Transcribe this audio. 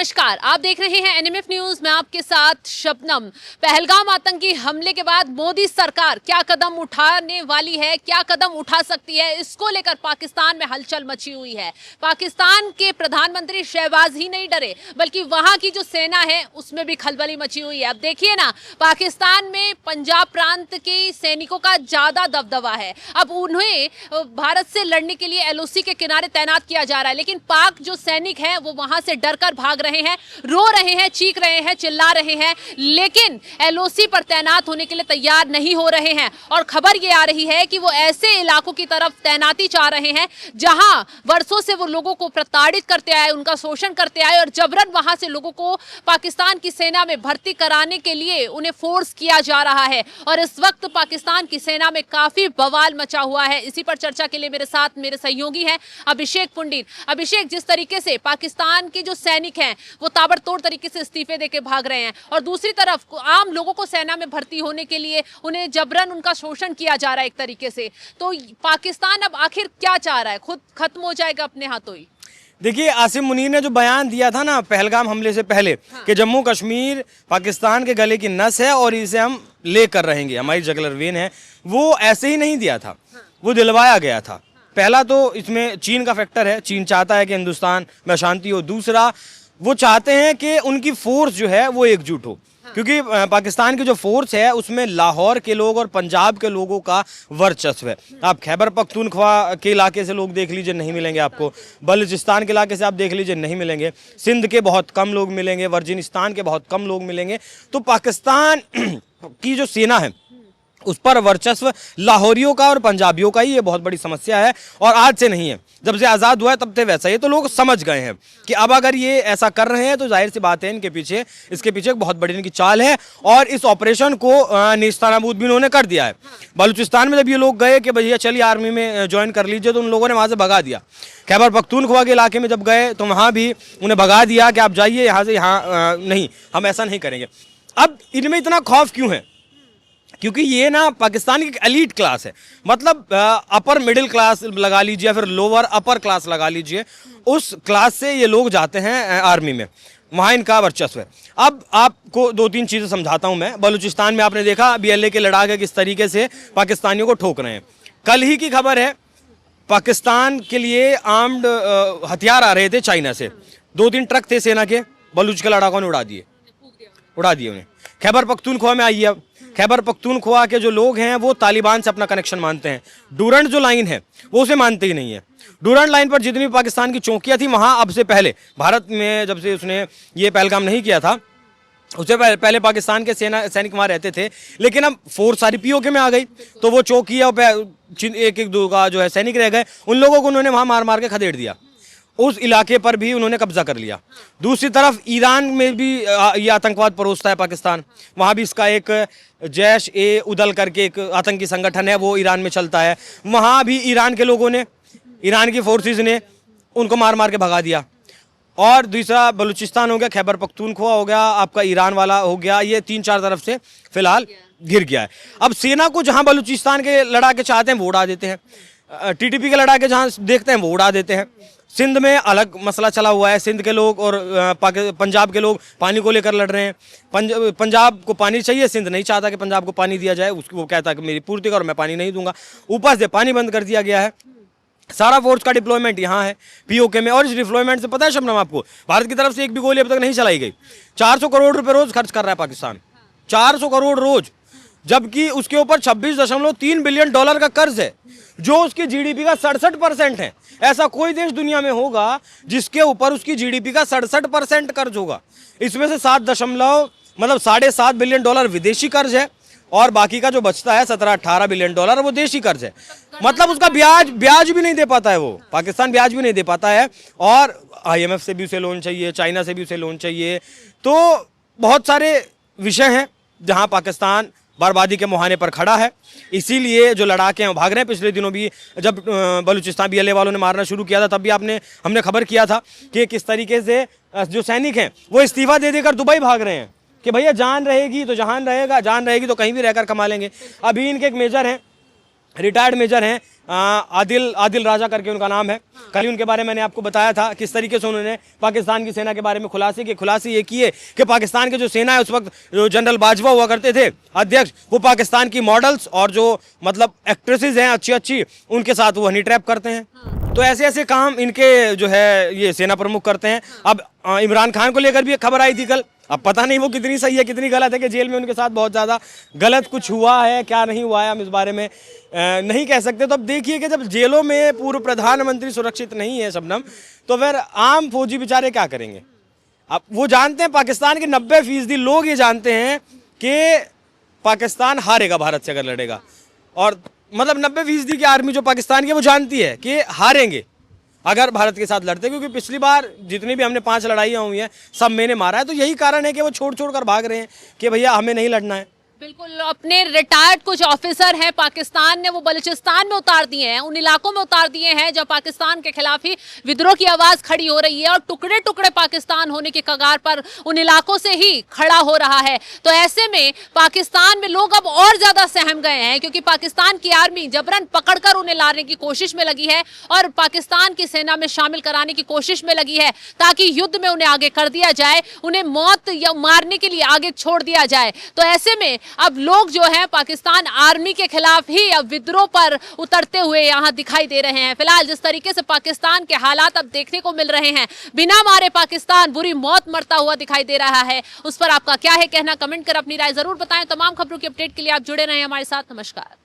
नमस्कार, आप देख रहे हैं एनएमएफ न्यूज। मैं आपके साथ शबनम। पहलगाम आतंकी हमले के बाद मोदी सरकार क्या कदम उठाने वाली है, क्या कदम उठा सकती है, इसको लेकर पाकिस्तान में हलचल मची हुई है। पाकिस्तान के प्रधानमंत्री शहबाज ही नहीं डरे, बल्कि वहां की जो सेना है उसमें भी खलबली मची हुई है। अब देखिए ना, पाकिस्तान में पंजाब प्रांत के सैनिकों का ज्यादा दबदबा है। अब उन्हें भारत से लड़ने के लिए एलओसी के किनारे तैनात किया जा रहा है, लेकिन पाक जो सैनिक हैं वो वहां से डरकर भाग रहे हैं, रो रहे हैं, चीख रहे हैं, चिल्ला रहे हैं, लेकिन एलओसी पर तैनात होने के लिए तैयार नहीं हो रहे हैं। और खबर ये आ रही है कि वो ऐसे इलाकों की तरफ तैनाती चाह रहे हैं जहां वर्षों से वो लोगों को प्रताड़ित करते आए, उनका शोषण करते आए, और जबरन वहां से लोगों को पाकिस्तान की सेना में भर्ती कराने के लिए उन्हें फोर्स किया जा रहा है। और इस वक्त पाकिस्तान की सेना में काफी बवाल मचा हुआ है। इसी पर चर्चा के लिए मेरे साथ मेरे सहयोगी हैं अभिषेक पुंडीर। अभिषेक, जिस तरीके से पाकिस्तान के जो सैनिक हैं वो ताबड़तोड़ तरीके से इस्तीफे देके भाग रहे हैं, और दूसरी तरफ आम लोगों को सेना में भर्ती होने के लिए उन्हें जबरन उनका शोषण किया जा रहा है एक तरीके से, तो पाकिस्तान अब आखिर क्या चाह रहा है? खुद खत्म हो जाएगा अपने हाथों ही? देखिए, आसिम मुनीर ने जो बयान दिया था ना पहलगाम हमले से पहले, कि जम्मू कश्मीर पाकिस्तान के गले की नस है और इसे हम लेकर रहेंगे, हमारी जगलर वेन है, वो ऐसे ही नहीं दिया था, वो दिलवाया गया था। पहला तो इसमें चीन का फैक्टर है, चीन चाहता है कि हिंदुस्तान में अशांति हो। दूसरा, वो चाहते हैं कि उनकी फोर्स जो है वो एकजुट हो, क्योंकि पाकिस्तान की जो फोर्स है उसमें लाहौर के लोग और पंजाब के लोगों का वर्चस्व है। आप खैबर पख्तूनख्वा के इलाके से लोग देख लीजिए, नहीं मिलेंगे आपको। बलूचिस्तान के इलाके से आप देख लीजिए, नहीं मिलेंगे। सिंध के बहुत कम लोग मिलेंगे, वर्जिनिस्तान के बहुत कम लोग मिलेंगे। तो पाकिस्तान की जो सेना है उस पर वर्चस्व लाहौरियों का और पंजाबियों का ही, ये बहुत बड़ी समस्या है। और आज से नहीं है, जब से आज़ाद हुआ है तब से वैसा ही। तो लोग समझ गए हैं कि अब अगर ये ऐसा कर रहे हैं तो जाहिर सी बात है इसके पीछे एक बहुत बड़ी इनकी चाल है, और इस ऑपरेशन को नेस्तनाबूद भी उन्होंने कर दिया है। बलूचिस्तान में जब ये लोग गए कि भैया चलिए आर्मी में ज्वाइन कर लीजिए, तो उन लोगों ने वहाँ से भगा दिया। खैबर पख्तूनख्वा के इलाके में जब गए तो वहाँ भी उन्हें भगा दिया कि आप जाइए यहाँ से, यहाँ नहीं, हम ऐसा नहीं करेंगे। अब इनमें इतना खौफ क्यों है? क्योंकि ये ना पाकिस्तान की एलीट क्लास है, मतलब अपर मिडिल क्लास लगा लीजिए या फिर लोअर अपर क्लास लगा लीजिए, उस क्लास से ये लोग जाते हैं आर्मी में, वहाँ इनका वर्चस्व है। अब आपको दो तीन चीज़ें समझाता हूँ मैं। बलूचिस्तान में आपने देखा BLA के लड़ाके किस तरीके से पाकिस्तानियों को ठोक रहे हैं। कल ही की खबर है, पाकिस्तान के लिए आर्म्ड हथियार आ रहे थे चाइना से, 2-3 ट्रक थे सेना के, बलूच के लड़ाकों ने उड़ा दिए उन्हें। खैबर पख्तूनख्वा में आइए, अब खैबर पख्तूनख्वा के जो लोग हैं वो तालिबान से अपना कनेक्शन मानते हैं। डूरंड जो लाइन है वो उसे मानते ही नहीं है। डूरंड लाइन पर जितनी पाकिस्तान की चौकियां थी वहां, अब से पहले भारत में जब से उसने ये पहलगाम नहीं किया था, उससे पहले पाकिस्तान के सैनिक वहां रहते थे, लेकिन अब फोर्स सारी POK में आ गई, तो वो चौकियां एक दो का जो है सैनिक रह गए, उन लोगों को उन्होंने वहां मार मार के खदेड़ दिया। उस इलाके पर भी उन्होंने कब्जा कर लिया। दूसरी तरफ ईरान में भी ये आतंकवाद परोसता है पाकिस्तान, वहाँ भी इसका एक जैश-ए-उदल करके एक आतंकी संगठन है, वो ईरान में चलता है। वहाँ भी ईरान के लोगों ने, ईरान की फोर्सेस ने उनको मार मार के भगा दिया। और दूसरा बलूचिस्तान हो गया, खैबर पख्तूनख्वा हो गया, आपका ईरान वाला हो गया, ये 3-4 तरफ से फिलहाल घिर गया है। अब सेना को जहाँ बलूचिस्तान के लड़ाके चाहते हैं वो उड़ा देते हैं, TTP के लड़ाके जहाँ देखते हैं वो उड़ा देते हैं। सिंध में अलग मसला चला हुआ है, सिंध के लोग और पंजाब के लोग पानी को लेकर लड़ रहे हैं। पंजाब को पानी चाहिए, सिंध नहीं चाहता कि पंजाब को पानी दिया जाए, उसको वो कहता है कि मेरी पूर्ति करो, मैं पानी नहीं दूंगा। ऊपर से पानी बंद कर दिया गया है। सारा फोर्स का डिप्लॉयमेंट यहाँ है POK में, और इस डिप्लॉयमेंट से पता है शबनम आपको, भारत की तरफ से एक भी गोली अब तक नहीं चलाई गई। 400 करोड़ रुपए रोज खर्च कर रहा है पाकिस्तान, 400 करोड़ रोज, जबकि उसके ऊपर $26.3 बिलियन का कर्ज है, जो उसकी GDP का 67% है। ऐसा कोई देश दुनिया में होगा जिसके ऊपर उसकी GDP का 67% कर्ज होगा। इसमें से 7.7 बिलियन विदेशी कर्ज है, और बाकी का जो बचता है 17-18 बिलियन वो देशी कर्ज है। मतलब उसका ब्याज भी नहीं दे पाता है वो, पाकिस्तान ब्याज भी नहीं दे पाता है, और IMF से भी उसे लोन चाहिए, चाइना से भी उसे लोन चाहिए। तो बहुत सारे विषय हैं जहाँ पाकिस्तान बर्बादी के मुहाने पर खड़ा है। इसीलिए जो लड़ाके हैं भाग रहे हैं। पिछले दिनों भी जब बलूचिस्तान BLA वालों ने मारना शुरू किया था, तब भी हमने खबर किया था कि किस तरीके से जो सैनिक हैं वो इस्तीफा दे देकर दुबई भाग रहे हैं कि भैया जान रहेगी तो जहान रहेगा, जान रहेगी तो कहीं भी रहकर कमा लेंगे। अभी इनके एक मेजर हैं रिटायर्ड मेजर हैं, आदिल राजा करके उनका नाम है। कल ही उनके बारे में मैंने आपको बताया था किस तरीके से उन्होंने पाकिस्तान की सेना के बारे में खुलासे ये किए कि पाकिस्तान की जो सेना है उस वक्त जो जनरल बाजवा हुआ करते थे अध्यक्ष, वो पाकिस्तान की मॉडल्स और जो मतलब एक्ट्रेसेस हैं अच्छी अच्छी, उनके साथ वो हनी ट्रैप करते हैं। तो ऐसे ऐसे काम इनके जो है ये सेना प्रमुख करते हैं। अब इमरान खान को लेकर भी एक खबर आई थी कल, अब पता नहीं वो कितनी सही है कितनी गलत है कि जेल में उनके साथ बहुत ज़्यादा गलत कुछ हुआ है, क्या नहीं हुआ है हम इस बारे में नहीं कह सकते। तो अब देखिए कि जब जेलों में पूर्व प्रधानमंत्री सुरक्षित नहीं है शबनम, तो फिर आम फौजी बेचारे क्या करेंगे। अब वो जानते हैं, पाकिस्तान के 90% लोग ये जानते हैं कि पाकिस्तान हारेगा भारत से अगर लड़ेगा, और मतलब 90% की आर्मी जो पाकिस्तान की वो जानती है कि हारेंगे अगर भारत के साथ लड़ते, क्योंकि पिछली बार जितनी भी हमने 5 लड़ाइयाँ हुई हैं सब मैंने मारा है। तो यही कारण है कि वो छोड़ कर भाग रहे हैं कि भैया हमें नहीं लड़ना है। बिल्कुल, अपने रिटायर्ड कुछ ऑफिसर हैं पाकिस्तान ने वो बलूचिस्तान में उतार दिए हैं, उन इलाकों में उतार दिए हैं जब पाकिस्तान के खिलाफ ही विद्रोह की आवाज खड़ी हो रही है और टुकड़े टुकड़े पाकिस्तान होने के कगार पर उन इलाकों से ही खड़ा हो रहा है। तो ऐसे में पाकिस्तान में लोग अब और ज्यादा सहम गए हैं, क्योंकि पाकिस्तान की आर्मी जबरन पकड़कर उन्हें लाने की कोशिश में लगी है और पाकिस्तान की सेना में शामिल कराने की कोशिश में लगी है, ताकि युद्ध में उन्हें आगे कर दिया जाए, उन्हें मौत या मारने के लिए आगे छोड़ दिया जाए। तो ऐसे में अब लोग जो हैं पाकिस्तान आर्मी के खिलाफ ही अब विद्रोह पर उतरते हुए यहाँ दिखाई दे रहे हैं। फिलहाल जिस तरीके से पाकिस्तान के हालात अब देखने को मिल रहे हैं, बिना मारे पाकिस्तान बुरी मौत मरता हुआ दिखाई दे रहा है, उस पर आपका क्या है कहना, कमेंट कर अपनी राय जरूर बताएं। तमाम खबरों की अपडेट के लिए आप जुड़े रहें हमारे साथ। नमस्कार।